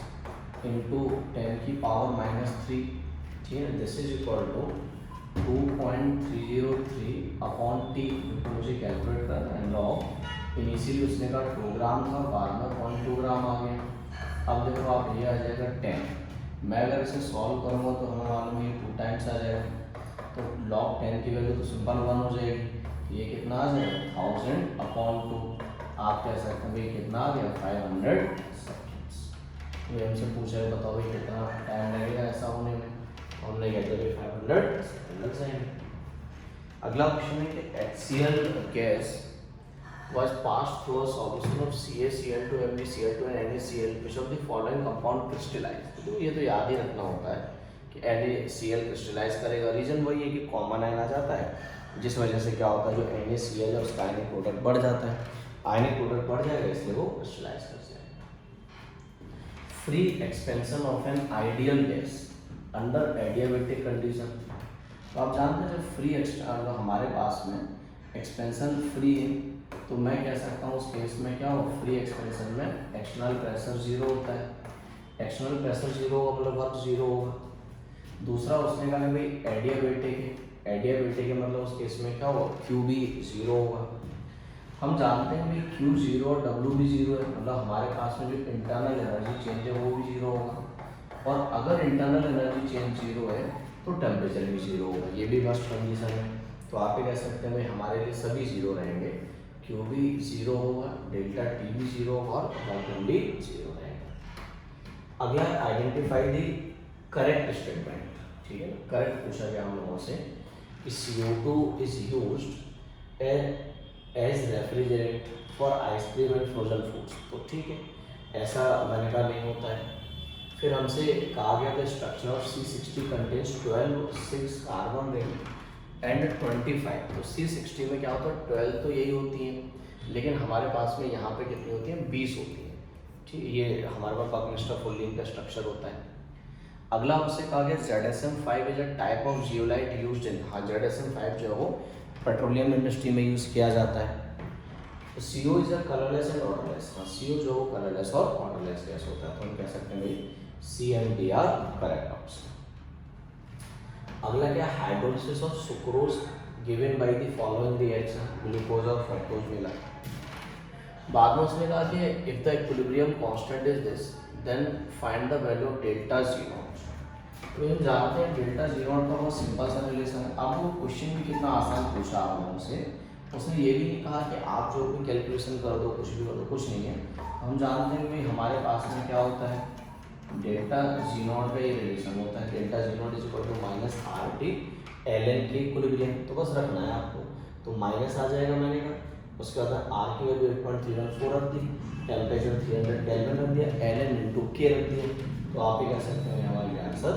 इंटू 10⁻³ ठीक है। This is equal to 2.303/t मुझे कैलकुलेट करना है लॉग। इनिशियली उसने कहा 2 ग्राम था, बाद में 0.2 ग्राम आ गया। अब देखो आप ये आ जाएगा 10। मैं अगर इसे सॉल्व करूँगा तो हमें मालूम है 2 टाइम्स आ जाएगा, तो log 10 की वैल्यू तो सिंपल 1 हो जाएगी। ये कितना आ जाएगा 1000/2। आप कह सकते हैं भाई कितना आ गया 500 सेकेंड्स। ये हमसे पूछा है बताओ भाई कितना टाइम लगेगा ऐसा होने में, हमने कहते हैं 500 सेकेंड लग जाएंगे। अगला क्वेश्चन है कि HCl gas was passed through a solution of CaCl2 MgCl2 and NaCl which of the following compound crystallized। तो ये तो याद ही रखना होता है कि NaCl क्रिस्टलाइज करेगा। रीजन वही है कि कॉमन आयन आ जाता है, जिस वजह से क्या होता है जो NaCl है उसका आयनिक प्रोडक्ट बढ़ जाता है। आयनिक प्रोडक्ट बढ़ जाएगा इसलिए वो क्रिस्टलाइज कर जाएगा। Free expansion of an ideal gas under adiabatic condition. तो आप जानते हैं जब फ्री अगर हमारे पास में एक्सपेंशन फ्री है तो मैं कह सकता हूँ उस केस में क्या हो, फ्री एक्सपेंशन में एक्सटर्नल प्रेशर 0 होता है। एक्सटर्नल प्रेशर 0 होगा मतलब वर्क 0 होगा। दूसरा उसने कहा भाई एडियाबेटिक है, एडियाबेटिक है मतलब उस केस में क्या होगा Q भी 0 होगा। हम जानते हैं भाई Q 0 और W भी 0 है, मतलब हमारे पास में जो इंटरनल एनर्जी चेंज है वो भी 0 होगा। और अगर इंटरनल एनर्जी चेंज 0 है तो टेम्परेचर भी 0 होगा। ये भी मस्ट कंडीशन है। तो आप ये कह सकते हैं भाई हमारे लिए सभी 0 रहेंगे, Q भी 0 होगा, डेल्टा T भी 0 होगा और वॉल्यूम भी 0 रहेगा। अगला आइडेंटिफाई द करेक्ट स्टेटमेंट। ठीक है, करेक्ट पूछा गया हम लोगों से कि CO2 is used as refrigerant for ice cream and frozen foods. तो ठीक है, ऐसा मैंने कहा नहीं होता है। फिर हमसे कहा गया था structure of C60 contains 12 6 carbon ring and 25। तो C60 में क्या होता है 12 तो यही होती है, लेकिन हमारे पास में यहाँ पे कितनी होती है 20 होती है। ठीक है, ये हमारे पास बकनिस्टर फुलिंग का स्ट्रक्चर होता है। अगला हमसे कहा गया ZSM5 is a type of zeolite used in. हाँ, ZSM5 जो है वो पेट्रोलियम इंडस्ट्री में यूज़ किया जाता है। तो CO is a colourless and odourless. हाँ, CO जो है कलरलेस और ऑर्डरलेस गैस होता है, तो हम कह सकते हैं भाई C and D are correct option. अगला क्या hydrolysis of sucrose given by the following reaction, glucose और फ्रक्टोज मिला। बाद में उसने कहा कि if the equilibrium constant is this then find the value of delta Z0। तो हम जानते हैं डेल्टा Z0 का बहुत सिंपल सा रिलेशन है। अब वो क्वेश्चन भी कितना आसान पूछा आप लोगों से, उसने ये भी नहीं कहा कि आप जो भी कैलकुलेशन कर दो कुछ भी कर दो, कुछ नहीं है। हम जानते हैं कि हमारे पास में क्या होता है डेल्टा Z0 का ये रिलेशन होता है, delta Z0 is equal to -RT ln के इक्विलिब्रियम। तो बस रखना है आपको, तो माइनस आ जाएगा मैंने कहा। उसके बाद R की वैल्यू 8.314 रख दी, टेम्परेचर 300 केल्विन रख दिया, ln इंटू के रख दिया। तो आप ही कह सकते हैं हमारा आंसर,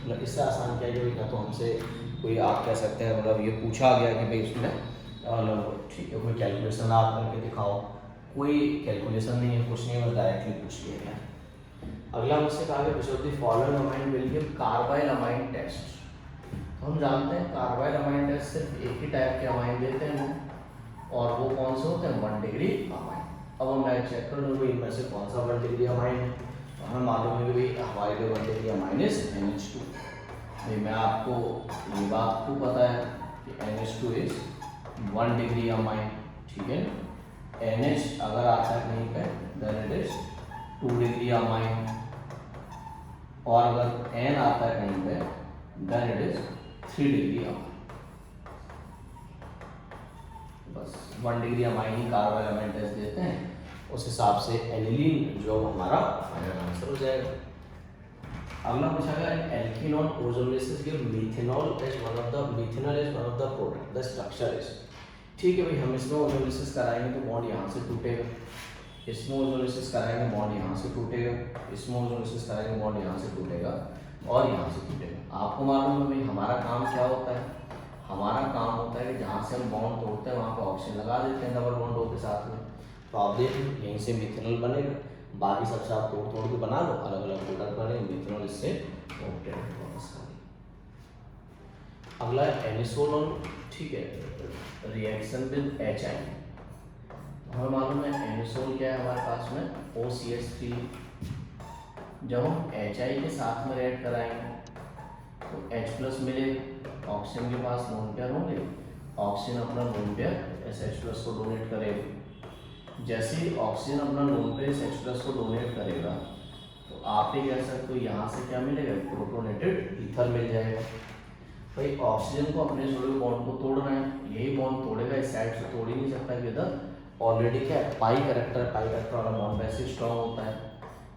मतलब इससे आसान क्या है कि तो हमसे कोई आप कह सकते हैं मतलब ये पूछा गया कि भाई उसमें ठीक है कोई कैलकुलेशन आप करके दिखाओ, कोई कैलकुलेशन नहीं है, कुछ नहीं है, डायरेक्टली पूछ लिया गया। अगला मुझसे कहा गया which of the following amine will give carbylamine test. तो हम जानते हैं कार्बाइल अमाइन टेस्ट सिर्फ एक ही टाइप के अमाइन देते हैं और वो कौन से होते हैं 1 डिग्री अमाइन। अब मैं चेक कर लूँ भाई इनमें से कौन सा 1 डिग्री अमाइन है। तो हमें मालूम है कि भाई हमारे लिए 1 डिग्री अमाइन इज NH2। भाई मैं आपको ये बात खूब पता है कि NH2 इज 1 डिग्री अमाइन। ठीक है, NH अगर आता है कहीं पे then it is 2 degree amine, और अगर N आता है कहीं पे then it is 3 degree amine. बस 1 डिग्री अमाइन ही कार्बाइल अमाइन टेस्ट देते हैं, उस हिसाब से एनिलीन जो हमारा फाइनल आंसर हो जाएगा। अगला पूछा गया alkenone ozonolysis give methanol as one of the product the structure is. ठीक है भाई, हम इसमें ओजोलिसिस कराएंगे तो बॉन्ड यहाँ से टूटेगा, इसमें ओजोलिसिस कराएंगे बॉन्ड यहाँ से टूटेगा, इसमें ओजोलिसिस कराएंगे बॉन्ड यहाँ से टूटेगा और यहाँ से टूटेगा। आपको मालूम है भाई हमारा काम क्या होता है, हमारा काम होता है कि जहाँ से हम बॉन्ड तोड़ते हैं वहाँ पर ऑक्सीजन लगा देते हैं डबल बॉन्ड के साथ में। तो आप देखिए यहीं से मिथेनॉल बनेगा, बाकी सबसे आप तोड़ के बना लो, अलग अलग प्रोडक्ट बने, मिथेनॉल इससे ऑब्टेन होगा। अगला है एनिसोल, ठीक है, रिएक्शन विद HI। हमें मालूम है एनिसोल क्या है हमारे पास में OCH3। जब हम HI के साथ में ऐड कराएंगे तो H+ मिलेगा, ऑक्सीजन के पास लोन पेयर होंगे, ऑक्सीजन अपना लोन पेयर SH+ को डोनेट करेगा। जैसे ही ऑक्सीजन अपना लोन पेयर SH+ को डोनेट करेगा तो आप ही कह सकते हो यहाँ से क्या मिलेगा, प्रोटोनेटेड ईथर मिल जाएगा। भाई ऑक्सीजन को अपने सोडियम बॉन्ड को तोड़ना है, यही बॉन्ड तोड़ेगा, इस साइड से तोड़ ही नहीं सकता, इधर ऑलरेडी क्या है पाई कैरेक्टर वाला बॉन्ड वैसे स्ट्रॉन्ग होता है।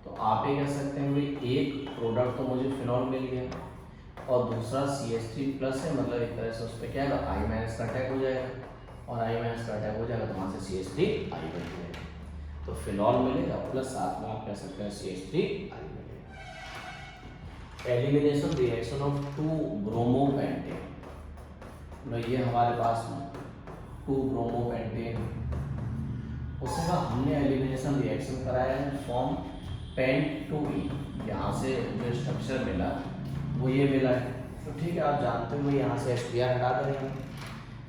तो आप ये कह सकते हैं भाई एक प्रोडक्ट तो मुझे फिनॉल मिल गया और दूसरा CH3+ है, मतलब एक तरह से उस पर क्या है I- का अटैक हो जाएगा, और I- का अटैक हो जाएगा तो वहाँ से CH3 I बन जाएगा। तो फिनॉल मिलेगा प्लस साथ में आप कह सकते हैं CH3 I मिलेगा। एलिमिनेशन रिएक्शन ऑफ 2 ब्रोमोपेंटेन, मतलब ये हमारे पास में 2 ब्रोमोपेंटेन, उसके बाद हमने एलिमिनेशन रिएक्शन कराया है फॉर्म पेंट-2E। यहाँ से जो स्ट्रक्चर मिला वो ये मिला है, तो ठीक है आप जानते हो यहाँ से HBr हटा देंगे।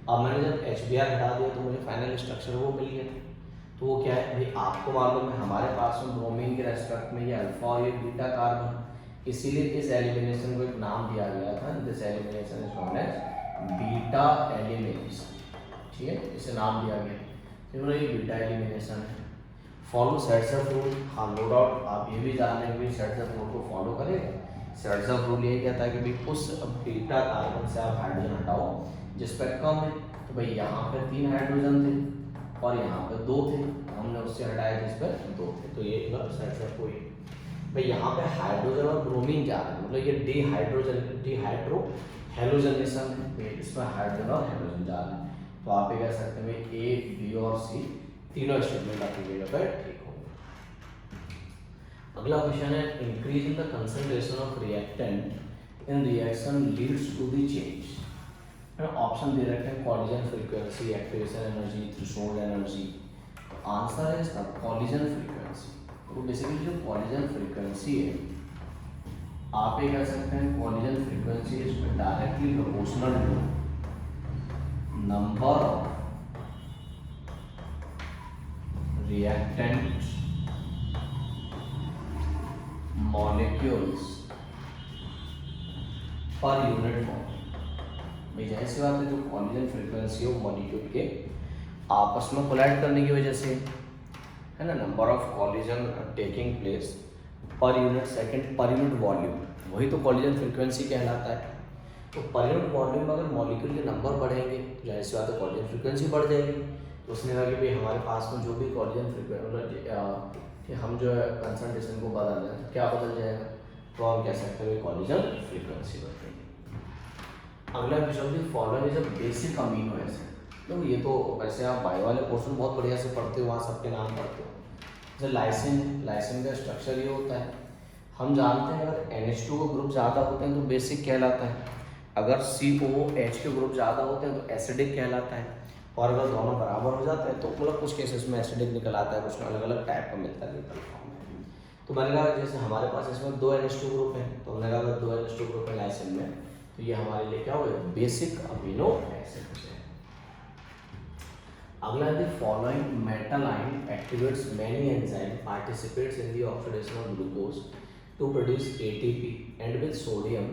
अब मैंने जब HBr हटा दिया तो मुझे फाइनल स्ट्रक्चर वो मिल गया। तो वो क्या है भाई, आपको मालूम है हमारे पास में ब्रोमीन के रेस्पेक्ट में ये अल्फा और ये बीटा कार्बन, इसीलिए इस एलिमिनेशन को एक नाम दिया गया था, this elimination is known as beta elimination, ठीक है, इसे नाम दिया गया, तो ये बीटा एलिमिनेशन है। फॉलो सेट्सअप रूल, हाँ नो डाउट आप ये भी जान रहे हैं सेट्सअप रूल को फॉलो करेगा। सेट्सअप रूल ये कहता है कि भाई उस बीटा कार्बन से आप हाइड्रोजन हटाओ जिस पर कम है, तो भाई यहाँ पे 3 हाइड्रोजन थे और यहाँ पे 2 थे, हमने उससे हटाया जिस पर 2 थे, तो ये सेट्सअप हुई। भाई यहाँ पे हाइड्रोजन और ब्रोमीन जा रहे हैं, मतलब ये डिहाइड्रो हेलोजनेशन है, इसमें हाइड्रोजन और हेलोजन जा रहे हैं, तो आप ये कह सकते हैं भाई A, B और C तीनों स्टेटमेंट आपकी जगह पर ठीक होंगे। अगला क्वेश्चन है increase in the concentration of reactant in reaction leads to the change. Option दे रखे हैं collision frequency, activation energy, threshold energy. Answer है इसका कॉलिजन फ्रीक्वेंसी। तो बेसिकली जो कॉलिजन फ्रीक्वेंसी है आप ये कह सकते हैं collision frequency is directly proportional to number of reactant molecules per unit volume। भाई जाहिर सी बात है जो कॉलिजन फ्रीक्वेंसी है वो मॉलिक्यूल के आपस में कोलाइड करने की वजह से है ना, number of collision taking place per unit second per unit volume, वही तो कॉलिजन फ्रीक्वेंसी कहलाता है। तो पर यूनिट वॉल्यूम में अगर मॉलिक्यूल के नंबर बढ़ेंगे तो जाहिर सी बात है कॉलिजन फ्रीक्वेंसी बढ़ जाएगी। तो उसने कहा कि भाई हमारे पास में जो भी कॉलिजन फ्रीक्वेंसी कि हम जो है कंसंट्रेशन को बदल दें तो क्या बदल जाएगा, तो हम कह सकते हैं कॉलिजन फ्रीक्वेंसी बढ़ जाएगी। अगला question following is a basic amino acid. तो ये तो वैसे आप बायो वाले पोर्शन बहुत बढ़िया से पढ़ते हो, वहाँ सबके नाम पढ़ते हो। जैसे लाइसिन का स्ट्रक्चर ये होता है, हम जानते हैं अगर NH2 के ग्रुप ज़्यादा होते हैं तो बेसिक कहलाता है, अगर COOH के ग्रुप ज़्यादा होते हैं तो एसिडिक कहलाता है, और अगर दोनों बराबर हो जाते हैं तो मतलब कुछ केसेस में एसिडिक निकल आता है, कुछ में अलग अलग टाइप का मिलता है निकल फॉर्म में। तो मैंने कहा जैसे हमारे पास इसमें 2 NH2 ग्रुप हैं, तो हमने कहा अगर 2 NH2 ग्रुप है लाइसिन में तो ये हमारे लिए क्या होगा, बेसिक अमीनो एसिड हो जाएगा। अगला है following metal ion activates many enzyme participates in the oxidation of glucose to produce ATP and with sodium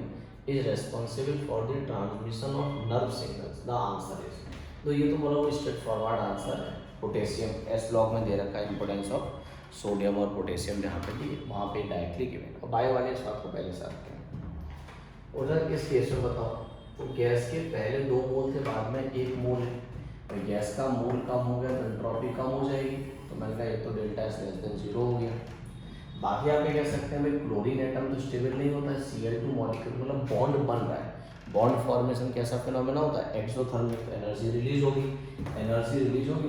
is responsible for the transmission of nerve signals. The answer is, तो ये तो मतलब straight forward answer है, potassium. S block में दे रखा है importance of sodium और पोटेशियम, जहाँ पे दिए वहाँ पे डायरेक्टली गिवन, और बायो वाले इस बात को पहले से आते हैं। उधर इस केस में बताओ, तो गैस के पहले 2 मोल थे, बाद में 1 मोल है, तो गैस का मोल कम हो गया तो एंट्रोपी कम हो जाएगी, तो मैंने कहा एक तो डेल्टा S लेस देन 0 हो गया। बाकी आप ये कह सकते हैं भाई क्लोरीन एटम तो स्टेबल नहीं होता है, Cl2 मॉलिक्यूल मतलब बॉन्ड बन रहा है, बॉन्ड फॉर्मेशन कैसा फिनोमेना होता है, एक्सोथर्मिक, एनर्जी रिलीज होगी,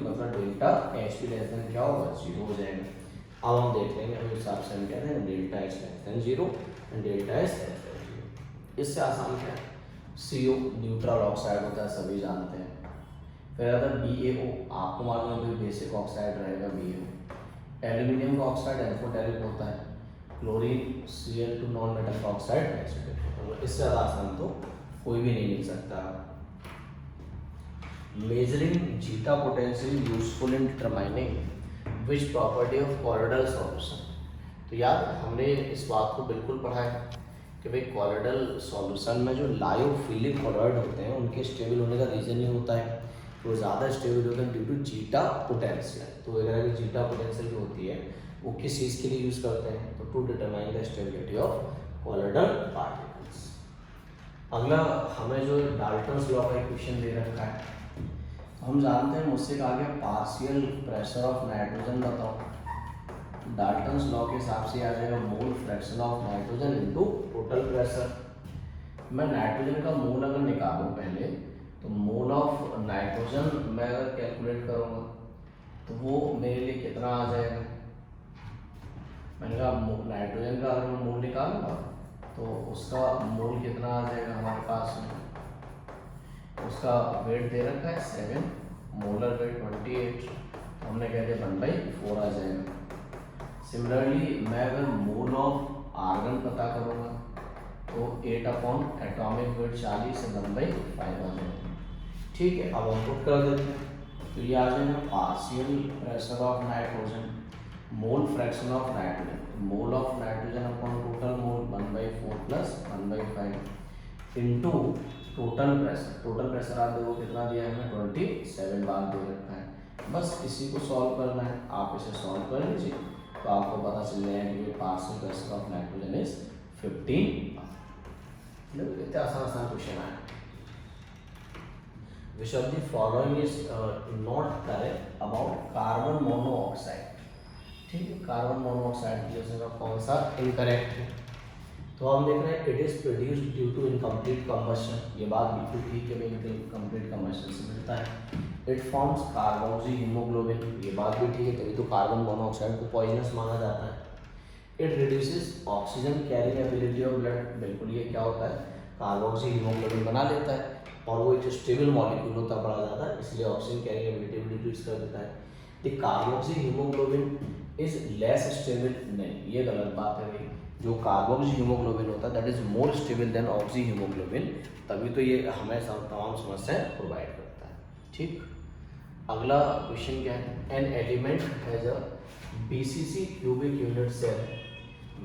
मतलब डेल्टा H लेस देन क्या होगा, 0 हो जाएगा। अब हम देख लेंगे उस हिसाब से हम कहते हैं delta H less than 0 and delta S less than 0। इससे आसान क्या है, CO न्यूट्रल ऑक्साइड होता है, सभी जानते हैं। फिर अगर BaO, आपको मालूम है बेसिक ऑक्साइड रहेगा BaO। एल्यूमिनियम का ऑक्साइड एल्फोटेरिक होता है, क्लोरीन Cl2 नॉन मेटल का ऑक्साइड एसिडिक होता है। इससे ज़्यादा आसान तो कोई भी नहीं मिल सकता। Measuring zeta potential useful in determining which property of colloidal solution. तो यार हमने इस बात को बिल्कुल पढ़ा है कि भाई कॉलोइडल सॉल्यूशन में जो लायोफिलिक कॉलोइड होते हैं उनके स्टेबल होने का रीज़न ये होता है कि वो ज़्यादा स्टेबल होते हैं ड्यू टू जीटा पोटेंशियल। तो अगर जीटा पोटेंशियल जो होती है वो किस चीज़ के लिए यूज़ करते हैं, तो to determine the stability of colloidal particles. अगला हमें जो डाल्टन्स लॉ का इक्वेशन दे रखा है, तो हम जानते हैं मुझसे कहा गया पार्शियल प्रेशर ऑफ नाइट्रोजन बताओ। डाल्टन्स लॉ के हिसाब से आ जाएगा mole fraction of nitrogen into total pressure. मैं नाइट्रोजन का मोल अगर निकालूं पहले, तो मोल ऑफ नाइट्रोजन मैं अगर कैलकुलेट करूंगा तो वो मेरे लिए कितना आ जाएगा। मैंने कहा नाइट्रोजन का अगर मैं मोल निकालूंगा तो उसका मोल कितना आ जाएगा हमारे पास में, उसका वेट दे रखा है 7, मोलर वेट 28, तो हमने कह दिया 1/4 आ जाएगा। सिमिलरली मैं अगर मोल ऑफ आर्गन पता करूँगा तो 8 अपॉन एटॉमिक वेट 40 से 1/5 आ जाएगा। ठीक है, अब हम पुट कर देते हैं तो ये आ जाएगा partial pressure of nitrogen mole fraction of nitrogen, mole of nitrogen upon total mole 1/4 plus 1/5 into total pressure. Total pressure आप देखो कितना दिया है हमें 27 बार दे रखा है। बस इसी को सॉल्व करना है, आप इसे सॉल्व कर लीजिए तो आपको पता चल जाएगा कि partial pressure of nitrogen is 15 बार। इतने आसान क्वेश्चन आया। विच of the following is not correct about carbon monoxide. ठीक है, कार्बन मोनोऑक्साइड की वजह से कौन सा इनकरेक्ट है, तो हम देख रहे हैं it is produced due to incomplete combustion. ये बात बिल्कुल ठीक है, भाई इनकम्प्लीट कंबशन से मिलता है। इट फॉर्म्स कार्बोक्सी हीमोग्लोबिन, ये बात भी ठीक है, तभी तो कार्बन मोनोऑक्साइड को पॉइजनस माना जाता है। It reduces oxygen carrying ability of blood, बिल्कुल ये क्या होता है कार्बोक्सी हीमोग्लोबिन बना लेता है और वो एक स्टेबल मॉलिक्यूल होता है, बढ़ा जाता है, इसलिए ऑक्सीजन कैरिंग एबिलिटी रिड्यूस कर देता है। The carboxy haemoglobin is less stable, नहीं ये गलत बात है भाई। जो कार्बोक्सी हीमोग्लोबिन होता है that is more stable then oxy haemoglobin, तभी तो ये हमें तमाम समस्याएं प्रोवाइड करता है। ठीक, अगला क्वेश्चन क्या है, an element has a BCC cubic unit cell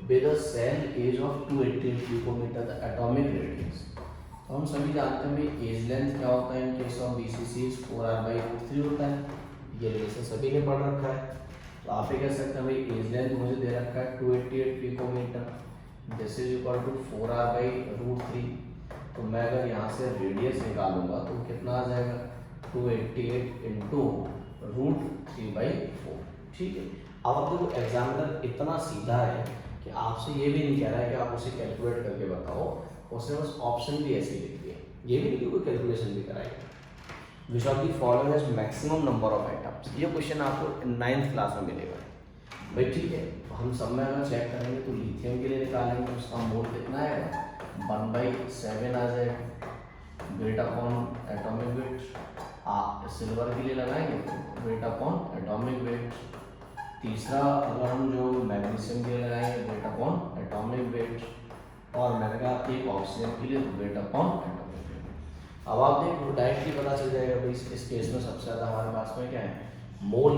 with a cell edge of 280 picometer the atomic radius. तो हम सभी जानते हैं भाई एज लेंथ क्या होता है in case of BCC 4r/√3 होता है, ये रिलेशन सभी ने पढ़ रखा है। तो आप ये कह सकते हैं भाई एज लेंथ मुझे दे रखा है 288 picometer, this is equal to 4r/√3। तो मैं अगर यहाँ से रेडियस निकालूंगा तो कितना आ जाएगा 288 इंटू √3/4। ठीक है, अब देखो एग्जामिनर इतना सीधा है कि आपसे ये भी नहीं कह रहा है कि आप उसे कैलकुलेट करके बताओ, उसने बस ऑप्शन भी ऐसे लिख दिए, ये भी नहीं कि कोई कैलकुलेशन भी कराएगा। विच of the following has maximum number of atoms, ये क्वेश्चन आपको 9th क्लास में मिलेगा भाई। ठीक है, हम सब में अगर चेक करेंगे तो लिथियम के लिए निकालेंगे तो उसका मोल कितना आएगा 1/7 आ जाएगा, wait upon atomic wait. Silver के लिए लगाएंगे तो वेट अपॉन एटॉमिक वेट। तीसरा अगर हम जो मैग्नीशियम के लिए लगाएंगे वेट अपॉन एटॉमिक वेट, और मैंने कहा एक ऑक्सीजन के लिए वेट अपॉन एटॉमिक वेट। अब आप देखो डायरेक्टली पता चल जाएगा भाई इस केस में सबसे ज़्यादा हमारे पास में क्या है मोल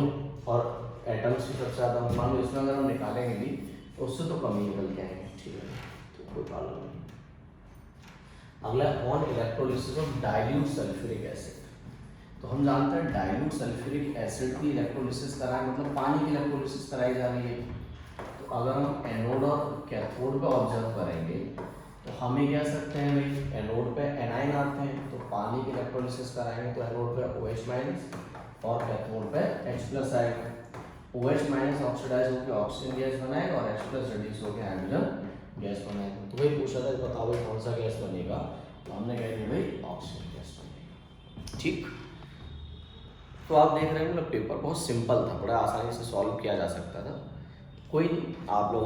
और एटम्स की सबसे ज़्यादा। मान लो इसमें अगर हम निकालेंगे भी तो उससे तो कम ही निकल के आएंगे। ठीक है, तो कोई प्रॉब्लम नहीं। अगला on electrolysis of dilute sulphuric acid. तो हम जानते हैं डाइल्यूट सल्फ्यूरिक एसिड की इलेक्ट्रोलिसिस कराएं, मतलब पानी की इलेक्ट्रोलिसिस कराई जा रही है। तो अगर हम एनोड और कैथोड पे ऑब्जर्व करेंगे तो हम ये कह सकते हैं भाई एनोड पे एनाइन आते हैं, तो पानी की इलेक्ट्रोलिसिस कराएंगे तो एनोड पे OH- और कैथोड पे H+ आएगा। OH- ऑक्सीडाइज होकर ऑक्सीजन गैस बनाएगा और H+ रिड्यूस होकर हाइड्रोजन गैस बनाएगा। तो वही पूछा था बताओ भाई कौन सा गैस बनेगा, तो हमने कह दिया भाई ऑक्सीजन गैस बनेगा। ठीक, तो आप देख रहे हैं मतलब पेपर बहुत सिंपल था, बड़ा आसानी से सॉल्व किया जा सकता था। कोई नहीं, आप लोगों